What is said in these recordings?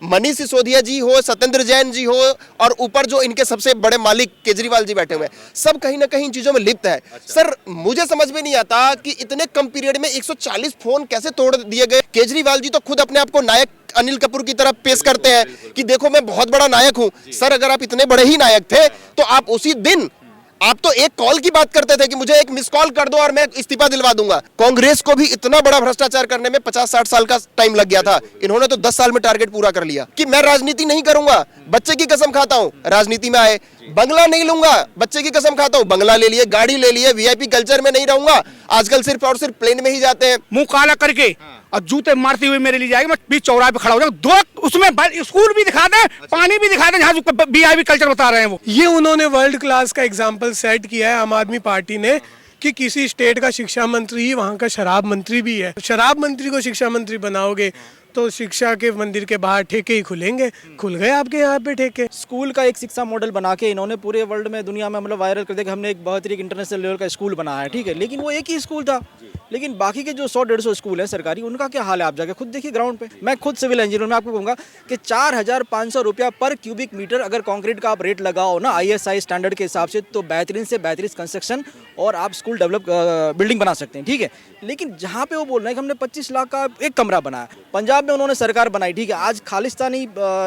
मनीष सिसोदिया जी हो, सत्येंद्र जैन जी हो, और ऊपर जो इनके सबसे बड़े मालिक केजरीवाल जी बैठे हुए हैं, सब कहीं ना कहीं इन चीजों में लिप्त है। सर मुझे समझ में नहीं आता कि इतने कम पीरियड में 140 फोन कैसे तोड़ दिए गए। केजरीवाल जी तो खुद अपने आप को नायक अनिल कपूर की तरफ पेश करते हैं कि देखो मैं बहुत बड़ा नायक हूं। सर अगर आप इतने बड़े ही नायक थे तो आप उसी दिन आप तो एक कॉल की बात करते थे कि मुझे एक मिस कॉल कर दो और मैं इस्तीफा दिलवा दूंगा। कांग्रेस को भी इतना बड़ा भ्रष्टाचार करने में 50-60 साल का टाइम लग गया था, इन्होंने तो 10 साल में टारगेट पूरा कर लिया कि मैं राजनीति नहीं करूंगा, बच्चे की कसम खाता हूं। राजनीति में आए, बंगला नहीं लूंगा, बच्चे की कसम खाता हूं, बंगला ले लिए, गाड़ी ले लिए, वीआईपी कल्चर में नहीं रहूंगा। आजकल सिर्फ और सिर्फ प्लेन में ही जाते हैं, मुंह काला करके और जूते मारते हुए मेरे लिए जाएगा। मैं बीच चौराहे पे खड़ा हो जाऊंगा, दो उसमें स्कूल भी दिखा दें, पानी भी दिखा दें, जहाँ वीआईपी कल्चर बता रहे हैं वो। ये उन्होंने वर्ल्ड क्लास का एग्जाम्पल सेट किया है आम आदमी पार्टी ने कि किसी स्टेट का शिक्षा मंत्री ही वहाँ का शराब मंत्री भी है। शराब मंत्री को शिक्षा मंत्री बनाओगे तो शिक्षा के मंदिर के बाहर ठेके ही खुलेंगे। खुल गए आपके यहाँ पे ठेके। स्कूल का एक शिक्षा मॉडल बना के इन्होंने पूरे वर्ल्ड में, दुनिया में मतलब वायरल कर दिया कि हमने एक बहुत ही इंटरनेशनल लेवल का स्कूल बनाया है, ठीक है। लेकिन वो एक ही स्कूल था, लेकिन बाकी के जो 100-150 स्कूल है सरकारी, उनका क्या हाल है आप जाके खुद देखिए ग्राउंड पे। मैं खुद सिविल इंजीनियर, मैं आपको कहूँगा कि 4,500 रुपया पर क्यूबिक मीटर अगर कंक्रीट का आप रेट लगाओ ना ISI स्टैंडर्ड के हिसाब से, तो बेहतरीन से बेहतरीन कंस्ट्रक्शन और आप स्कूल डेवलप बिल्डिंग बना सकते हैं, ठीक है। लेकिन जहाँ पे वो बोल रहे हैं कि हमने 25 लाख का एक कमरा बनाया, पंजाब में उन्होंने सरकार बनाई, ठीक है। आज खालिस्तानी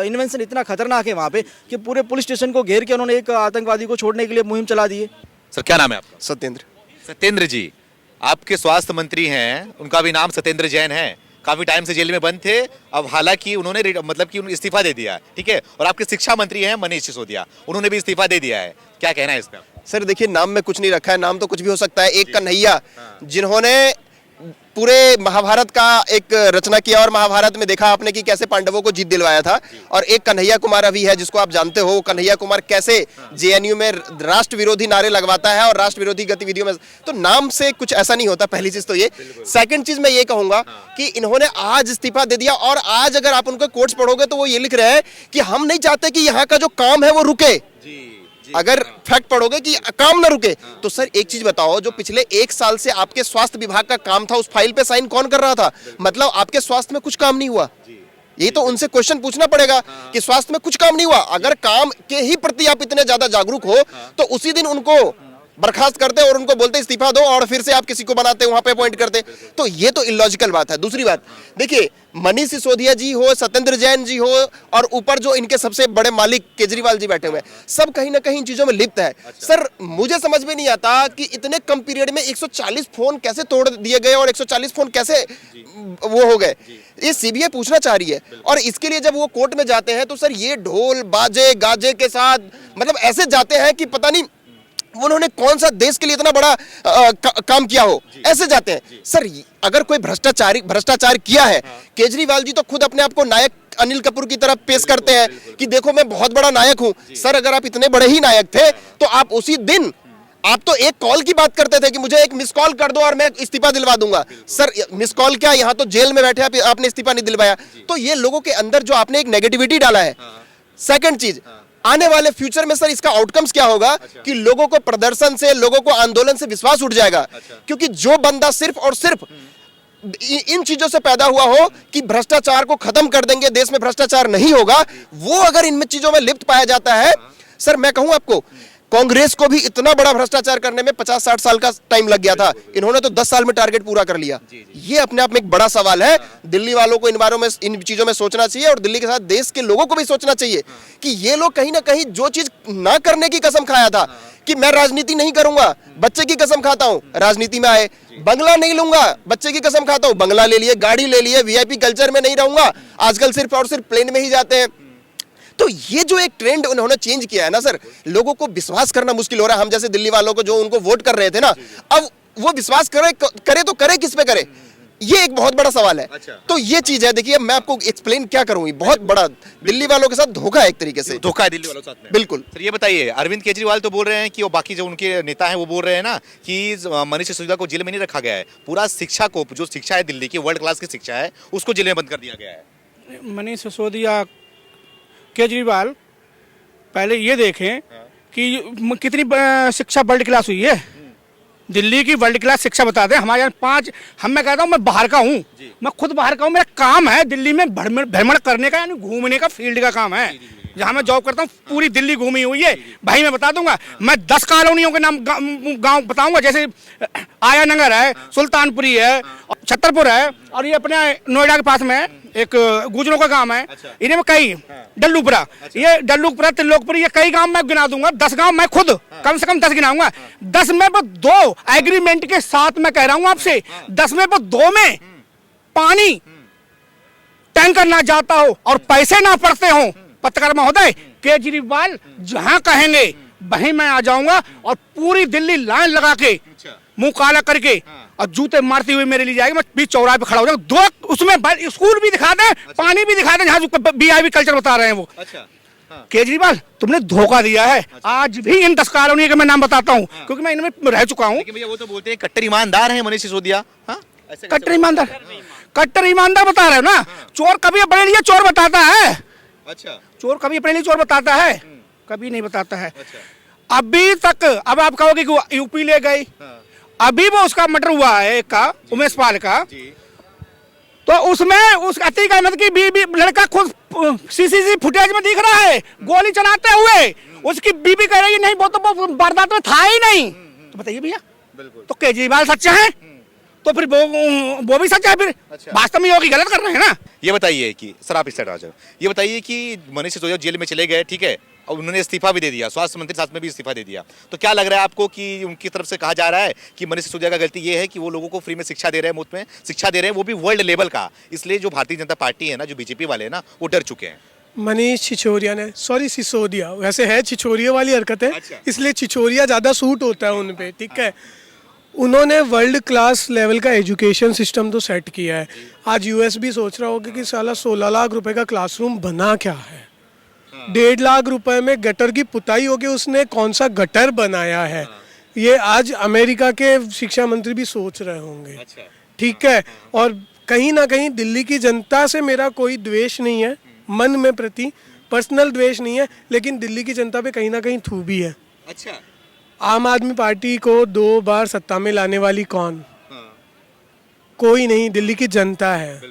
इन्वेंशन इतना खतरनाक है वहाँ पे कि पूरे पुलिस स्टेशन को घेर के उन्होंने एक आतंकवादी को छोड़ने के लिए मुहिम चला दी है। सर क्या नाम है आपका? सत्येंद्र। सत्येंद्र जी, आपके स्वास्थ्य मंत्री हैं, उनका भी नाम सत्येंद्र जैन है, काफी टाइम से जेल में बंद थे। अब हालांकि उन्होंने मतलब कि इस्तीफा दे दिया है, ठीक है। और आपके शिक्षा मंत्री हैं मनीष सिसोदिया, उन्होंने भी इस्तीफा दे दिया है, क्या कहना है इस पे? सर देखिए, नाम में कुछ नहीं रखा है, नाम तो कुछ भी हो सकता है। एक कन्हैया जिन्होंने पूरे महाभारत का एक रचना किया, और महाभारत में देखा आपने कि कैसे पांडवों को जीत दिलवाया था। और एक कन्हैया कुमार अभी है जिसको आप जानते हो, कन्हैया कुमार कैसे जेएनयू में राष्ट्र विरोधी नारे लगवाता है और राष्ट्र विरोधी गतिविधियों में। तो नाम से कुछ ऐसा नहीं होता, पहली चीज तो ये। सेकंड चीज मैं ये कहूंगा कि इन्होंने आज इस्तीफा दे दिया, और आज अगर आप उनके कोट्स पढ़ोगे तो वो ये लिख रहे हैं कि हम नहीं चाहते कि यहाँ का जो काम है वो रुके। अगर फैक्ट पढ़ोगे कि काम ना रुके, तो सर एक चीज बताओ, जो पिछले 1 साल से आपके स्वास्थ्य विभाग का काम था, उस फाइल पे साइन कौन कर रहा था? मतलब आपके स्वास्थ्य में कुछ काम नहीं हुआ। ये तो उनसे क्वेश्चन पूछना पड़ेगा कि स्वास्थ्य में कुछ काम नहीं हुआ। अगर काम के ही प्रति आप इतने ज्यादा जागरूक हो तो उसी दिन उनको बर्खास्त करते और उनको बोलते इस्तीफा दो, और फिर से आप किसी को बनाते वहां पे अपॉइंट करते। तो ये तो इलॉजिकल बात है। दूसरी बात देखिए, मनीष सिसोदिया जी हो, सत्येंद्र जैन जी हो, और ऊपर जो इनके सबसे बड़े मालिक केजरीवाल जी बैठे हुए हैं, सब कहीं ना कहीं इन चीजों में लिप्त है। सर मुझे समझ में नहीं आता कि इतने कम पीरियड में 140 फोन कैसे तोड़ दिए गए और 140 फोन कैसे वो हो गए। ये सीबीआई पूछना चाह रही है। और इसके लिए जब वो कोर्ट में जाते हैं तो सर ये ढोल बाजे गाजे के साथ मतलब ऐसे जाते हैं कि पता नहीं उन्होंने कौन सा देश के लिए इतना बड़ा काम किया हो, ऐसे जाते हैं। सर अगर कोई भ्रष्टाचार किया है, केजरीवाल जी तो खुद अपने आप को नायक अनिल कपूर की तरफ पेश करते हैं कि देखो मैं बहुत बड़ा नायक हूं। सर अगर आप इतने बड़े ही नायक थे तो आप उसी दिन आप तो एक कॉल की बात करते थे कि मुझे एक मिस कॉल कर दो और मैं इस्तीफा दिलवा दूंगा। सर मिस कॉल क्या, यहाँ तो जेल में बैठे आपने इस्तीफा नहीं दिलवाया। तो ये लोगों के अंदर जो आपने एक नेगेटिविटी डाला है। सेकंड चीज, आने वाले फ्यूचर में सर इसका आउटकम्स क्या होगा कि लोगों को प्रदर्शन से, लोगों को आंदोलन से विश्वास उठ जाएगा। क्योंकि जो बंदा सिर्फ और सिर्फ इन चीजों से पैदा हुआ हो कि भ्रष्टाचार को खत्म कर देंगे, देश में भ्रष्टाचार नहीं होगा, वो अगर इन चीजों में लिप्त पाया जाता है, सर मैं कहूं आपको, कांग्रेस को भी इतना बड़ा भ्रष्टाचार करने में 50-60 साल का टाइम लग गया था, इन्होंने तो 10 साल में टारगेट पूरा कर लिया। ये अपने आप में एक बड़ा सवाल है। दिल्ली वालों को इन बारों में, इन चीजों में सोचना चाहिए, और दिल्ली के साथ देश के लोगों को भी सोचना चाहिए कि ये लोग कहीं ना कहीं जो चीज ना करने की कसम खाया था कि मैं राजनीति नहीं करूंगा, बच्चे की कसम खाता हूं, राजनीति में आए, बंगला नहीं लूंगा, बच्चे की कसम खाता हूं, बंगला ले लिए, गाड़ी ले लिए, वीआईपी कल्चर में नहीं रहूंगा, आजकल सिर्फ और सिर्फ प्लेन में ही जाते हैं। तो ये जो एक ट्रेंड उन्होंने चेंज किया है ना सर, लोगों को विश्वास करना मुश्किल हो रहा है। हम जैसे दिल्ली वालों को जो उनको वोट कर रहे थे ना, अब वो विश्वास करे तो करे किस पे करे, ये एक बहुत बड़ा सवाल है। तो ये चीज है। देखिए मैं आपको एक्सप्लेन क्या करूं, बहुत बड़ा दिल्ली वालों के साथ धोखा है, एक तरीके से धोखा है दिल्ली वालों के साथ में। बिल्कुल। सर ये बताइए, अरविंद केजरीवाल तो बोल रहे हैं कि वो बाकी जो उनके नेता हैं वो बोल रहे हैं ना कि मनीष सिसोदिया को जेल में नहीं रखा गया है, पूरा शिक्षा को, जो शिक्षा है दिल्ली की वर्ल्ड क्लास की शिक्षा है, उसको जेल में बंद कर दिया गया है। मनीष सिसोदिया केजरीवाल पहले ये देखें कि कितनी शिक्षा वर्ल्ड क्लास हुई है। दिल्ली की वर्ल्ड क्लास शिक्षा बता दें। हमारे यहाँ 5, मैं कहता हूँ मैं बाहर का हूँ, मैं खुद बाहर का हूँ, मेरा काम है दिल्ली में भ्रमण करने का, यानी घूमने का फील्ड का काम है। जहाँ मैं जॉब करता हूँ पूरी दिल्ली घूमी हुई है भाई। मैं बता दूंगा, मैं 10 कॉलोनियों के नाम गांव बताऊंगा, जैसे आया नगर है, सुल्तानपुरी है, छतरपुर है, और ये अपने नोएडा के पास में एक गुजरों का गांव है। इन्हें में कई डल्लूपुरा, ये डल्लूपुरा, त्रिलोकपुरी, ये कई गांव मैं गिना दूंगा। 10 गांव मैं खुद कम से कम 10 गिनाऊंगा। 10 में वो 2 एग्रीमेंट के साथ मैं कह रहा हूं आपसे, 10 में वो 2 में पानी टैंकर ना जाता हो और पैसे ना पड़ते हो। पत्रकार महोदय, केजरीवाल जहां कहेंगे वहीं मैं आ जाऊंगा और पूरी दिल्ली लाइन लगा के मुंह काला करके और जूते मारती हुई मेरे लिए जाएगी। मैं बीच चौराहे पे खड़ा हो जाऊंगा, 2 उसमें स्कूल भी दिखा दें, पानी भी दिखा दें, जहां वीआईपी कल्चर बता रहे हैं वो। केजरीवाल तुमने धोखा दिया है। आज भी इन 10 कॉलोनी के मैं नाम बताता हूँ क्योंकि मैं इनमें रह चुका हूँ। भैया वो तो बोलते हैं कट्टर ईमानदार है मनीष सिसोदिया। कट्टर ईमानदार बता रहे हो ना। चोर कभी अपने लिए चोर बताता है? अच्छा, चोर कभी अपने लिए चोर बताता है? कभी नहीं बताता है। अभी तक, अब आप कहोगे कि यूपी ले गई, अभी वो उसका मर्डर हुआ है एक का, उमेश पाल का, तो उसमें उस अतीक अहमद की बीबी लड़का खुद सीसीटीवी फुटेज में दिख रहा है गोली चलाते हुए। उसकी बीबी कह रही है नहीं वो तो वारदात में था ही नहीं। तो बताइए भैया, तो केजरीवाल सच्चा है तो फिर वो भी सच्चा है फिर। वास्तव में योगी गलत कर रहे हैं ना। ये बताइए कि सर आप इस साइड आ जाओ, ये बताइए कि मनीष सिसोदिया जेल में चले गए, ठीक है, और उन्होंने इस्तीफा भी दे दिया, स्वास्थ्य मंत्री साथ में भी इस्तीफा दे दिया, तो क्या लग रहा है आपको कि उनकी तरफ से कहा जा रहा है कि मनीष सिसोदिया का गलती ये है कि वो लोगों को फ्री में शिक्षा दे रहे हैं, मुफ्त में शिक्षा दे रहे हैं, वो भी वर्ल्ड लेवल का, इसलिए जो भारतीय जनता पार्टी है ना, जो बीजेपी वाले हैं ना, वो डर चुके हैं। मनीष छिछोरिया ने, सॉरी सिसोदिया, वैसे है छिछोरिया वाली हरकत है, इसलिए छिछोरिया ज़्यादा सूट होता है उन पे, ठीक है। उन्होंने वर्ल्ड क्लास लेवल का एजुकेशन सिस्टम तो सेट किया है। आज यूएस भी सोच रहा होगा कि साला 16 लाख रुपए का क्लासरूम बना क्या है। 1.5 लाख रुपए में गटर की पुताई होगी, उसने कौन सा गटर बनाया है, ये आज अमेरिका के शिक्षा मंत्री भी सोच रहे होंगे, ठीक है। और कहीं ना कहीं दिल्ली की जनता से मेरा कोई द्वेष नहीं है, मन में प्रति पर्सनल द्वेष नहीं है, लेकिन दिल्ली की जनता पे कहीं ना कहीं थू भी है। अच्छा, आम आदमी पार्टी को 2 बार सत्ता में लाने वाली कौन? कोई नहीं, दिल्ली की जनता है।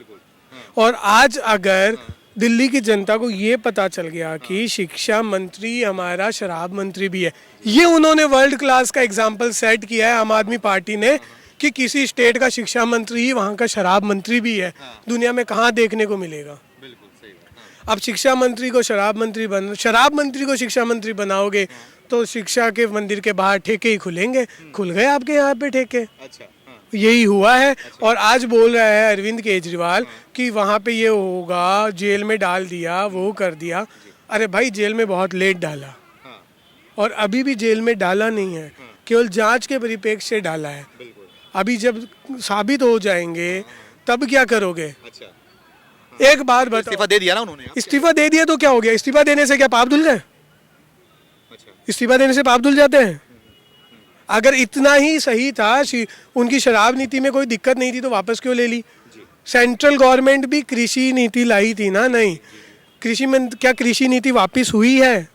और आज अगर दिल्ली की जनता को ये पता चल गया कि शिक्षा मंत्री हमारा शराब मंत्री भी है, ये उन्होंने वर्ल्ड क्लास का एग्जाम्पल सेट किया है आम आदमी पार्टी ने, कि किसी स्टेट का शिक्षा मंत्री ही वहाँ का शराब मंत्री भी है। दुनिया में कहाँ देखने को मिलेगा। अब शिक्षा मंत्री को शराब मंत्री को शिक्षा मंत्री बनाओगे तो शिक्षा के मंदिर के बाहर ठेके ही खुलेंगे। खुल गए आपके यहाँ पे ठेके। अच्छा, यही हुआ है। और आज बोल रहा है अरविंद केजरीवाल कि वहाँ पे ये होगा, जेल में डाल दिया, वो कर दिया। अरे भाई, जेल में बहुत लेट डाला और अभी भी जेल में डाला नहीं है, केवल जांच के परिप्रेक्ष्य से डाला है। अभी जब साबित हो जाएंगे तब क्या करोगे? एक बार बताओ। इस्तीफा दे दिया ना उन्होंने। इस्तीफा दे दिया तो क्या हो गया? इस्तीफा देने से क्या पाप धुल गए? इस्तीफा देने से पाप धुल जाते हैं? अगर इतना ही सही था, उनकी शराब नीति में कोई दिक्कत नहीं थी, तो वापस क्यों ले ली? सेंट्रल गवर्नमेंट भी कृषि नीति लाई थी ना। नहीं, क्या कृषि नीति वापस हुई है?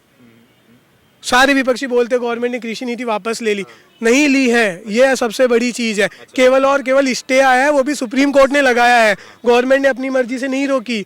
सारे विपक्षी बोलते गवर्नमेंट ने कृषि नीति वापस ले ली, नहीं ली है। ये सबसे बड़ी चीज है। केवल और केवल स्टे आया है, वो भी सुप्रीम कोर्ट ने लगाया है, गवर्नमेंट ने अपनी मर्जी से नहीं रोकी।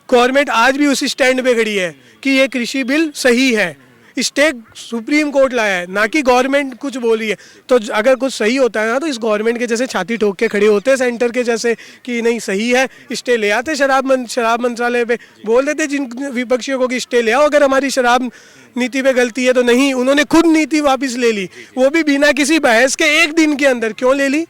गवर्नमेंट आज भी उसी स्टैंड पे खड़ी है कि ये कृषि बिल सही है। स्टे सुप्रीम कोर्ट लाया है, ना कि गवर्नमेंट कुछ बोली है। तो अगर कुछ सही होता है ना, तो इस गवर्नमेंट के जैसे छाती ठोक के खड़े होते, सेंटर के जैसे कि नहीं सही है, स्टे ले आते। शराब मंत्रालय पे बोल देते जिन विपक्षियों को कि स्टे ले आओ अगर हमारी शराब नीति पे गलती है तो। नहीं, उन्होंने खुद नीति वापस ले ली, वो भी बिना किसी बहस के 1 दिन के अंदर। क्यों ले ली?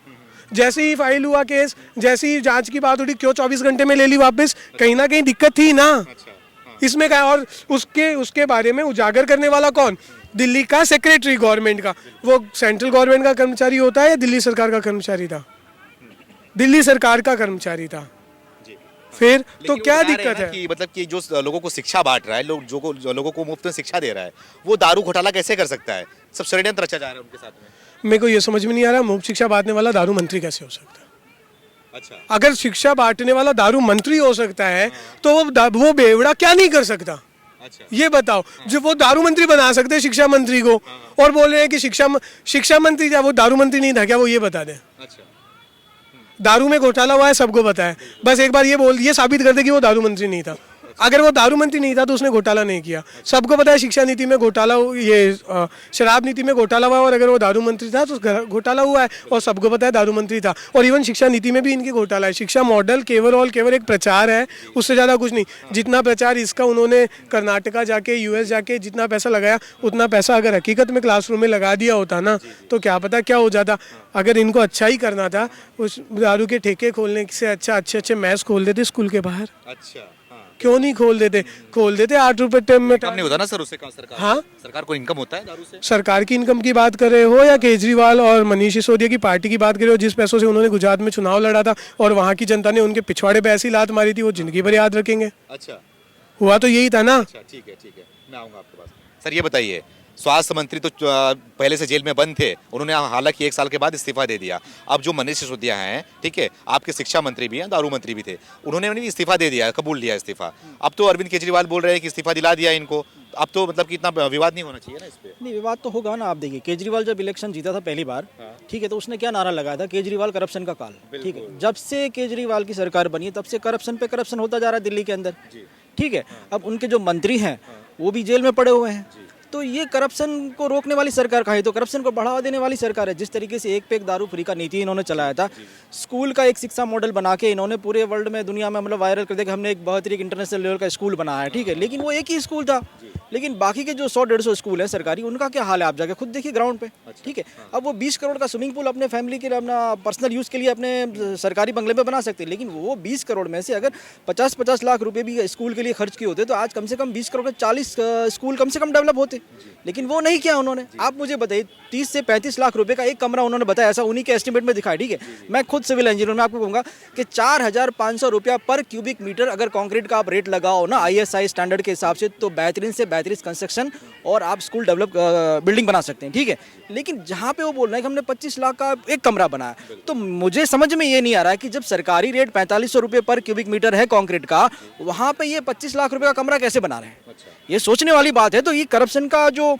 जैसे ही फाइल हुआ केस, जैसे ही जांच की बात उठी, क्यों 24 घंटे में ले ली वापस? कहीं ना कहीं दिक्कत थी ना इसमें क्या। और उसके बारे में उजागर करने वाला कौन? दिल्ली का सेक्रेटरी गवर्नमेंट का। वो सेंट्रल गवर्नमेंट का कर्मचारी होता है या दिल्ली सरकार का कर्मचारी था? दिल्ली सरकार का कर्मचारी था। फिर तो क्या दिक्कत है कि मतलब कि जो लोगों को शिक्षा बांट रहा है, लोगों को मुफ्त में शिक्षा दे रहा है, वो दारू घोटाला कैसे कर सकता है? सब षड्यंत्र रचा जा रहा है उनके साथ में। मेरे को ये समझ में नहीं आ रहा, मुफ्त शिक्षा बांटने वाला दारू मंत्री कैसे हो सकता है? अच्छा, अगर शिक्षा बांटने वाला दारू मंत्री हो सकता है तो वो बेवड़ा क्या नहीं कर सकता? अच्छा। ये बताओ, जो वो दारू मंत्री बना सकते हैं शिक्षा मंत्री को, और बोल रहे हैं कि शिक्षा मंत्री क्या वो दारू मंत्री नहीं था क्या? वो ये बता दें। अच्छा। दारू में घोटाला हुआ है, सबको पता है, बस एक बार ये साबित कर दे कि वो दारू मंत्री नहीं था। अगर वो दारू मंत्री नहीं था तो उसने घोटाला नहीं किया। सबको पता है शिक्षा नीति में घोटाला, शराब नीति में घोटाला हुआ, और अगर वो दारू मंत्री था तो घोटाला हुआ है, और सबको पता है दारू मंत्री था। और इवन शिक्षा नीति में भी इनकी घोटाला है। शिक्षा मॉडल केवल एक प्रचार है, उससे ज़्यादा कुछ नहीं। जितना प्रचार इसका उन्होंने कर्नाटका जाके, यूएस जाके जितना पैसा लगाया, उतना पैसा अगर हकीकत में क्लासरूम में लगा दिया होता ना, तो क्या पता क्या हो जाता। अगर इनको अच्छा ही करना था, उस दारू के ठेके खोलने से अच्छा अच्छे मैच खोल देते स्कूल के बाहर। अच्छा। क्यों नहीं खोल देते 8 रुपए टाइम में। इनकम नहीं होता ना सर उससे? सरकार, हाँ, सरकार को इनकम होता है दारू से? सरकार की इनकम की बात कर रहे हो या केजरीवाल और मनीष सिसोदिया की पार्टी की बात कर रहे हो, जिस पैसों से उन्होंने गुजरात में चुनाव लड़ा था और वहाँ की जनता ने उनके पिछवाड़े पे ऐसी लात मारी थी, वो जिंदगी भर याद रखेंगे। अच्छा। हुआ तो यही था ना। अच्छा, ठीक है, मैं आऊँगा आपके पास। सर ये बताइए, स्वास्थ्य मंत्री तो पहले से जेल में बंद थे, उन्होंने हालांकि 1 साल के बाद इस्तीफा दे दिया। अब जो मनीष सिसोदिया हैं, ठीक है, आपके शिक्षा मंत्री भी हैं, दारू मंत्री भी थे, उन्होंने भी इस्तीफा दे दिया, कबूल लिया इस्तीफा। अब तो अरविंद केजरीवाल बोल रहे हैं कि इस्तीफा दिला दिया इनको। अब तो मतलब कि इतना विवाद नहीं होना चाहिए ना इस पे? नहीं, विवाद तो होगा ना। आप देखिए, केजरीवाल जब इलेक्शन जीता था पहली बार, ठीक है, तो उसने क्या नारा लगाया था? केजरीवाल करप्शन का काल। ठीक है, जब से केजरीवाल की सरकार बनी है तब से करप्शन पे करप्शन होता जा रहा है दिल्ली के अंदर। ठीक है, अब उनके जो मंत्री हैं वो भी जेल में पड़े हुए हैं। तो ये करप्शन को रोकने वाली सरकार का है, तो करप्शन को बढ़ावा देने वाली सरकार है। जिस तरीके से एक पे एक दारू फ्री का नीति इन्होंने चलाया था, स्कूल का एक शिक्षा मॉडल बना के इन्होंने पूरे वर्ल्ड में, दुनिया में मतलब वायरल कर दिया कि हमने एक बहुत ही इंटरनेशनल लेवल का स्कूल बनाया है। ठीक है, लेकिन वो एक ही स्कूल था। लेकिन बाकी के जो 100-150 स्कूल हैं सरकारी, उनका क्या हाल है आप जाके खुद देखिए ग्राउंड पे। ठीक है, अब वो 20 करोड़ का स्विमिंग पूल अपने फैमिली के लिए, अपना पर्सनल यूज़ के लिए अपने सरकारी बंगले पे बना सकते हैं, लेकिन वो 20 करोड़ में से अगर 50-50 लाख रुपए भी स्कूल के लिए खर्च किए होते तो आज कम से कम 20 करोड़ के 40 स्कूल कम से कम डेवलप होते। लेकिन वो नहीं किया उन्होंने। आप मुझे बताइए, 30 से 35 लाख रुपए का एक कमरा उन्होंने बताया, ऐसा उन्हीं के एस्टिमेट में दिखाया। ठीक है, मैं खुद सिविल इंजीनियर, मैं आपको कहूँगा कि 4500 रुपया पर क्यूबिक मीटर अगर कंक्रीट का आप रेट लगाओ ना ISI स्टैंडर्ड के हिसाब से, तो बेहतरीन से बेहतरीन कंस्ट्रक्शन और आप स्कूल डेवलप बिल्डिंग बना सकते हैं। ठीक है, लेकिन जहाँ पे वो बोल रहे हैं कि हमने 25 लाख का एक कमरा बनाया, तो मुझे समझ में ये नहीं आ रहा है कि जब सरकारी रेट 4500 रुपये पर क्यूबिक मीटर है कंक्रीट का, वहाँ पे ये 25 लाख रुपये का कमरा कैसे बना रहे हैं? ये सोचने वाली बात है। तो ये करप्शन का जो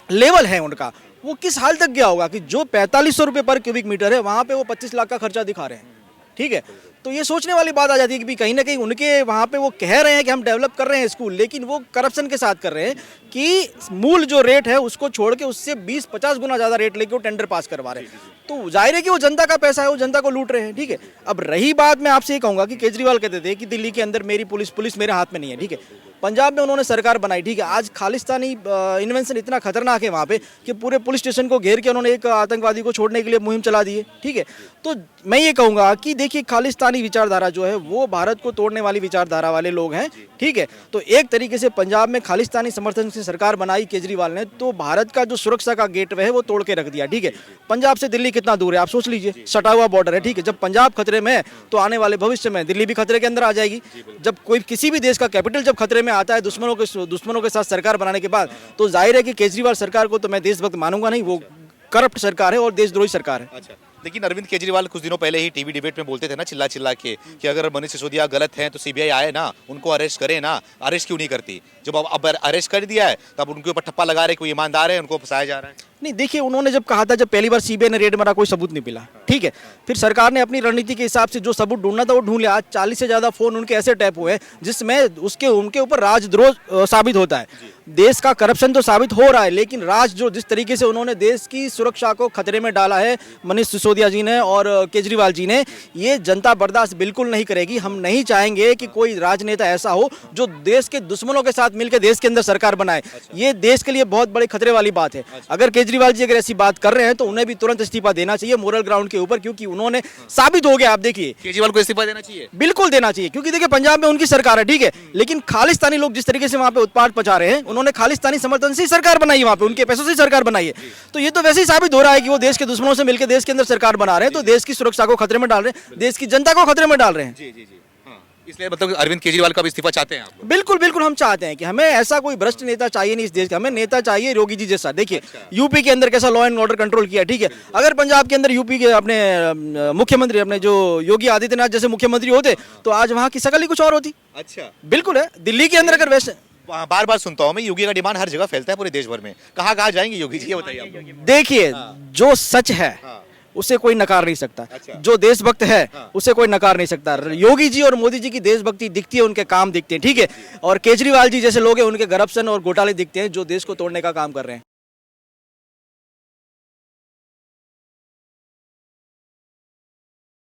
लेवल है उनका, वो किस हाल तक गया होगा कि जो 4500 रुपये पर क्यूबिक मीटर है वहाँ पे वो 25 लाख का खर्चा दिखा रहे हैं। ठीक है, तो ये सोचने वाली बात आ जाती है कि भी कहीं ना कहीं उनके वहाँ पे वो कह रहे हैं कि हम डेवलप कर रहे हैं स्कूल, लेकिन वो करप्शन के साथ कर रहे हैं कि मूल जो रेट है उसको छोड़ के उससे 20-50 गुना ज़्यादा रेट लेके वो टेंडर पास करवा रहे हैं। तो जाहिर है कि वो जनता का पैसा है, वो जनता को लूट रहे हैं। ठीक है, अब रही बात, मैं आपसे ये कहूँगा कि केजरीवाल कहते थे कि दिल्ली के अंदर मेरी पुलिस मेरे हाथ में नहीं है। ठीक है, पंजाब में उन्होंने सरकार बनाई। ठीक है, आज खालिस्तानी इन्वेंशन इतना खतरनाक है वहाँ पे कि पूरे पुलिस स्टेशन को घेर के उन्होंने एक आतंकवादी को छोड़ने के लिए मुहिम चला दी है। ठीक है, तो मैं ये कहूँगा कि देखिए, खालिस्तानी विचारधारा जो है वो भारत को तोड़ने वाली विचारधारा वाले लोग हैं। ठीक है, तो एक तरीके से पंजाब में खालिस्तानी समर्थन से सरकार बनाई केजरीवाल ने, तो भारत का जो सुरक्षा का गेटवे है वो तोड़ के रख दिया। ठीक है, पंजाब से दिल्ली कितना दूर है आप सोच लीजिए, सटा हुआ बॉर्डर है। ठीक है, जब पंजाब खतरे में है तो आने वाले भविष्य में दिल्ली भी खतरे के अंदर आ जाएगी। जब कोई किसी भी देश का कैपिटल जब खतरे में आता है दुश्मनों के साथ सरकार बनाने के बाद, तो जाहिर है कि केजरीवाल सरकार को तो मैं देशभक्त मानूंगा नहीं, वो करप्ट सरकार है और देशद्रोही सरकार है। अच्छा, लेकिन अरविंद केजरीवाल कुछ दिनों पहले ही टीवी डिबेट में बोलते थे ना, चिल्ला चिल्ला के, कि अगर मनीष सिसोदिया गलत हैं तो CBI आए ना, उनको अरेस्ट करे ना। अरेस्ट क्यों नहीं करती? जब अब अरेस्ट कर दिया है तब उनके ऊपर ठप्पा लगा रहे कोई ईमानदार है, उनको फंसाया जा रहा है। नहीं, देखिए, उन्होंने जब कहा था, जब पहली बार CBI ने रेड मारा, कोई सबूत नहीं मिला। ठीक है, फिर सरकार ने अपनी रणनीति के हिसाब से जो सबूत ढूंढना था वो ढूंढ लिया। आज 40 से ज़्यादा फोन उनके ऐसे टैप हुए हैं जिसमें उनके ऊपर राजद्रोह साबित होता है। देश का करप्शन तो साबित हो रहा है, लेकिन राज जो जिस तरीके से उन्होंने देश की सुरक्षा को खतरे में डाला है मनीष सिसोदिया जी ने और केजरीवाल जी ने, ये जनता बर्दाश्त बिल्कुल नहीं करेगी। हम नहीं चाहेंगे कि कोई राजनेता ऐसा हो जो देश के दुश्मनों के साथ मिलकर देश के अंदर सरकार बनाए। ये देश के लिए बहुत बड़े खतरे वाली बात है। अगर केजरीवाल जी अगर ऐसी बात कर रहे हैं तो उन्हें भी तुरंत इस्तीफा देना चाहिए मोरल ग्राउंड के ऊपर, क्योंकि उन्होंने साबित हो गया। आप देखिए, केजरीवाल को इस्तीफा देना चाहिए, बिल्कुल देना चाहिए, क्योंकि देखिए पंजाब में उनकी सरकार है। ठीक है, लेकिन खालिस्तानी लोग जिस तरीके से वहां पे उत्पाद मचा रहे हैं, उन्होंने खालिस्तानी समर्थन से सरकार बनाई है, वहां पे उनके पैसों से सरकार बनाई है। तो ये तो वैसे ही साबित हो रहा है कि वो देश के दुश्मनों से मिलकर देश के अंदर सरकार बना रहे हैं, तो देश की सुरक्षा को खतरे में डाल रहे हैं, देश की जनता को खतरे में डाल रहे हैं। जी जी जी, हाँ। इसलिए मतलब अरविंद केजरीवाल का भी इस्तीफा चाहते हैं आप? बिल्कुल बिल्कुल, हम चाहते हैं कि हमें ऐसा कोई भ्रष्ट नेता चाहिए नहीं इस देश का, हमें नेता चाहिए योगी जी जैसा। देखिए, यूपी के अंदर कैसा लॉ एंड ऑर्डर कंट्रोल किया। ठीक है, अगर पंजाब के अंदर यूपी के अपने मुख्यमंत्री, अपने जो योगी आदित्यनाथ जैसे मुख्यमंत्री होते तो आज वहाँ की शकल ही कुछ और होती। अच्छा, बिल्कुल है। दिल्ली के अंदर अगर वैसे बार बार सुनता हूँ मैं, योगी का डिमांड हर जगह फैलता है पूरे देश भर में। कहाँ कहाँ जाएंगे योगी जी, ये बताइए आप। देखिए, जो सच है उसे कोई नकार नहीं सकता। जो देशभक्त है उसे कोई नकार नहीं सकता। योगी जी और मोदी जी की देशभक्ति दिखती है, उनके काम दिखते हैं, ठीक है। और केजरीवाल जी जैसे लोग हैं, उनके करप्शन और घोटाले दिखते हैं जो देश को तोड़ने का काम कर रहे हैं।